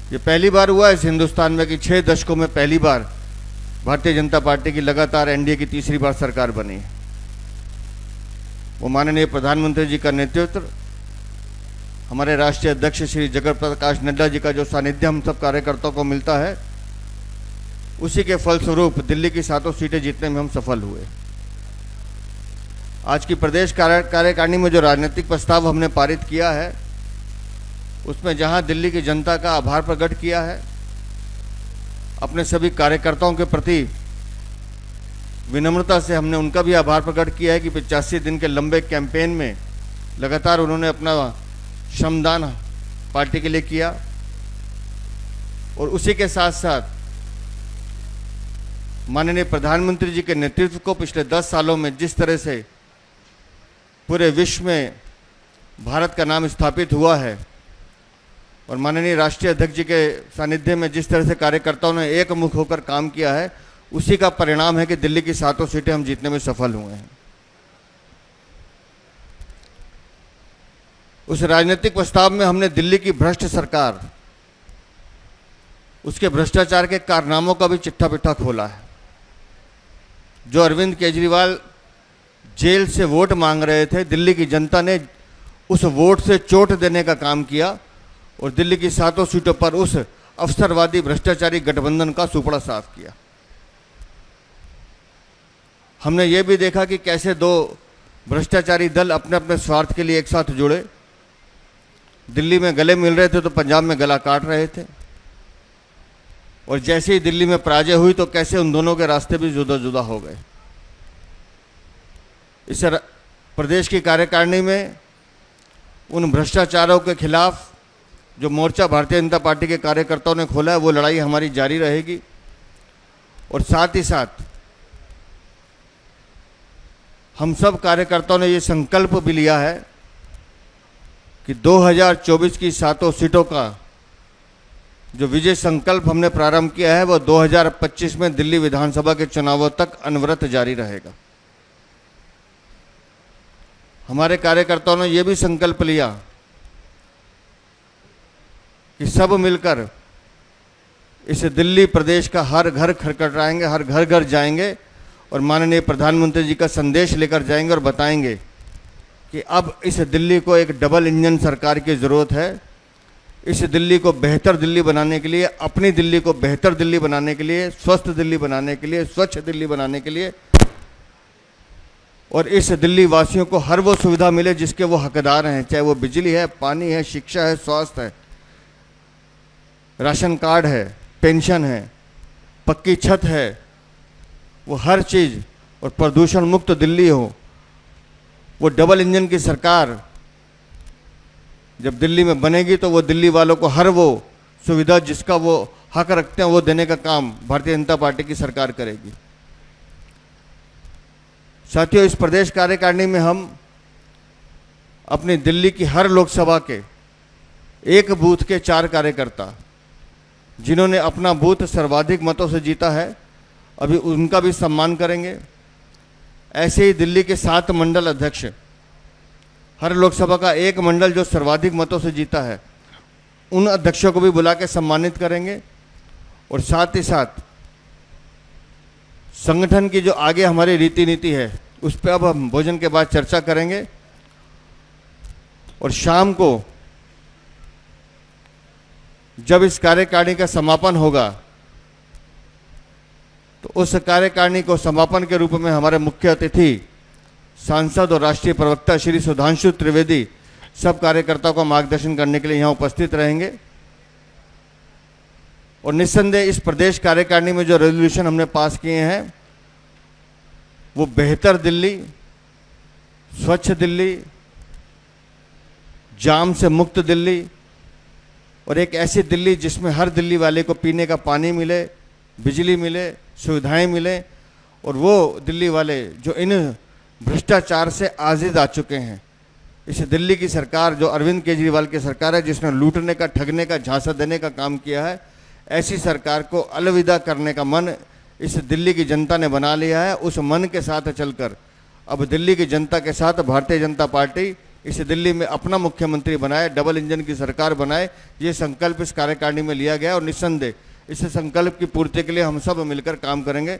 ये पहली बार हुआ है इस हिंदुस्तान में कि 6 दशकों में पहली बार भारतीय जनता पार्टी की लगातार एनडीए की तीसरी बार सरकार बनी है। वो माननीय प्रधानमंत्री जी का नेतृत्व, हमारे राष्ट्रीय अध्यक्ष श्री जगत प्रकाश नड्डा जी का जो सानिध्य हम सब कार्यकर्ताओं को मिलता है, उसी के फलस्वरूप दिल्ली की 7 सीटें जीतने में हम सफल हुए। आज की प्रदेश कार्यकारिणी में जो राजनीतिक प्रस्ताव हमने पारित किया है, उसमें जहां दिल्ली की जनता का आभार प्रकट किया है, अपने सभी कार्यकर्ताओं के प्रति विनम्रता से हमने उनका भी आभार प्रकट किया है कि 85 दिन के लंबे कैंपेन में लगातार उन्होंने अपना श्रमदान पार्टी के लिए किया। और उसी के साथ साथ माननीय प्रधानमंत्री जी के नेतृत्व को पिछले 10 सालों में जिस तरह से पूरे विश्व में भारत का नाम स्थापित हुआ है और माननीय राष्ट्रीय अध्यक्ष जी के सानिध्य में जिस तरह से कार्यकर्ताओं ने एक मुख होकर काम किया है, उसी का परिणाम है कि दिल्ली की 7 सीटें हम जीतने में सफल हुए हैं। उस राजनीतिक प्रस्ताव में हमने दिल्ली की भ्रष्ट सरकार, उसके भ्रष्टाचार के कारनामों का भी चिट्ठा पिट्ठा खोला है। जो अरविंद केजरीवाल जेल से वोट मांग रहे थे, दिल्ली की जनता ने उस वोट से चोट देने का काम किया और दिल्ली की 7 सीटों पर उस अवसरवादी भ्रष्टाचारी गठबंधन का सुपड़ा साफ किया। हमने ये भी देखा कि कैसे 2 भ्रष्टाचारी दल अपने अपने स्वार्थ के लिए एक साथ जुड़े, दिल्ली में गले मिल रहे थे तो पंजाब में गला काट रहे थे, और जैसे ही दिल्ली में पराजय हुई तो कैसे उन दोनों के रास्ते भी जुदा जुदा हो गए। इस प्रदेश की कार्यकारिणी में उन भ्रष्टाचारों के खिलाफ जो मोर्चा भारतीय जनता पार्टी के कार्यकर्ताओं ने खोला है, वो लड़ाई हमारी जारी रहेगी। और साथ ही साथ हम सब कार्यकर्ताओं ने ये संकल्प भी लिया है कि 2024 की 7 सीटों का जो विजय संकल्प हमने प्रारंभ किया है, वो 2025 में दिल्ली विधानसभा के चुनावों तक अनवरत जारी रहेगा। हमारे कार्यकर्ताओं ने यह भी संकल्प लिया कि सब मिलकर इस दिल्ली प्रदेश का हर घर खटखटाएंगे, हर घर घर जाएंगे और माननीय प्रधानमंत्री जी का संदेश लेकर जाएंगे और बताएंगे कि अब इस दिल्ली को एक डबल इंजन सरकार की ज़रूरत है। इस दिल्ली को बेहतर दिल्ली बनाने के लिए, अपनी दिल्ली को बेहतर दिल्ली बनाने के लिए, स्वस्थ दिल्ली बनाने के लिए, स्वच्छ दिल्ली बनाने के लिए, और इस दिल्ली वासियों को हर वो सुविधा मिले जिसके वो हकदार हैं, चाहे वो बिजली है, पानी है, शिक्षा है, स्वास्थ्य है, राशन कार्ड है, पेंशन है, पक्की छत है, वो हर चीज़, और प्रदूषण मुक्त दिल्ली हो। वो डबल इंजन की सरकार जब दिल्ली में बनेगी तो वो दिल्ली वालों को हर वो सुविधा जिसका वो हक रखते हैं वो देने का काम भारतीय जनता पार्टी की सरकार करेगी। साथियों, इस प्रदेश कार्यकारिणी में हम अपनी दिल्ली की हर लोकसभा के एक बूथ के 4 कार्यकर्ता जिन्होंने अपना बूथ सर्वाधिक मतों से जीता है, अभी उनका भी सम्मान करेंगे। ऐसे ही दिल्ली के 7 मंडल अध्यक्ष, हर लोकसभा का एक मंडल जो सर्वाधिक मतों से जीता है, उन अध्यक्षों को भी बुला के सम्मानित करेंगे। और साथ ही साथ संगठन की जो आगे हमारी रीति नीति है, उस पर अब हम भोजन के बाद चर्चा करेंगे। और शाम को जब इस कार्यकारिणी का समापन होगा तो उस कार्यकारिणी को समापन के रूप में हमारे मुख्य अतिथि सांसद और राष्ट्रीय प्रवक्ता श्री सुधांशु त्रिवेदी सब कार्यकर्ताओं का मार्गदर्शन करने के लिए यहाँ उपस्थित रहेंगे। और निस्संदेह इस प्रदेश कार्यकारिणी में जो रेजोल्यूशन हमने पास किए हैं, वो बेहतर दिल्ली, स्वच्छ दिल्ली, जाम से मुक्त दिल्ली और एक ऐसी दिल्ली जिसमें हर दिल्ली वाले को पीने का पानी मिले, बिजली मिले, सुविधाएं मिले, और वो दिल्ली वाले जो इन भ्रष्टाचार से आज़िद आ चुके हैं। इस दिल्ली की सरकार जो अरविंद केजरीवाल की सरकार है, जिसने लूटने का, ठगने का, झांसा देने का काम किया है, ऐसी सरकार को अलविदा करने का मन इस दिल्ली की जनता ने बना लिया है। उस मन के साथ चलकर अब दिल्ली की जनता के साथ भारतीय जनता पार्टी इसे दिल्ली में अपना मुख्यमंत्री बनाए, डबल इंजन की सरकार बनाए, ये संकल्प इस कार्यकारिणी में लिया गया और निस्संदेह इस संकल्प की पूर्ति के लिए हम सब मिलकर काम करेंगे।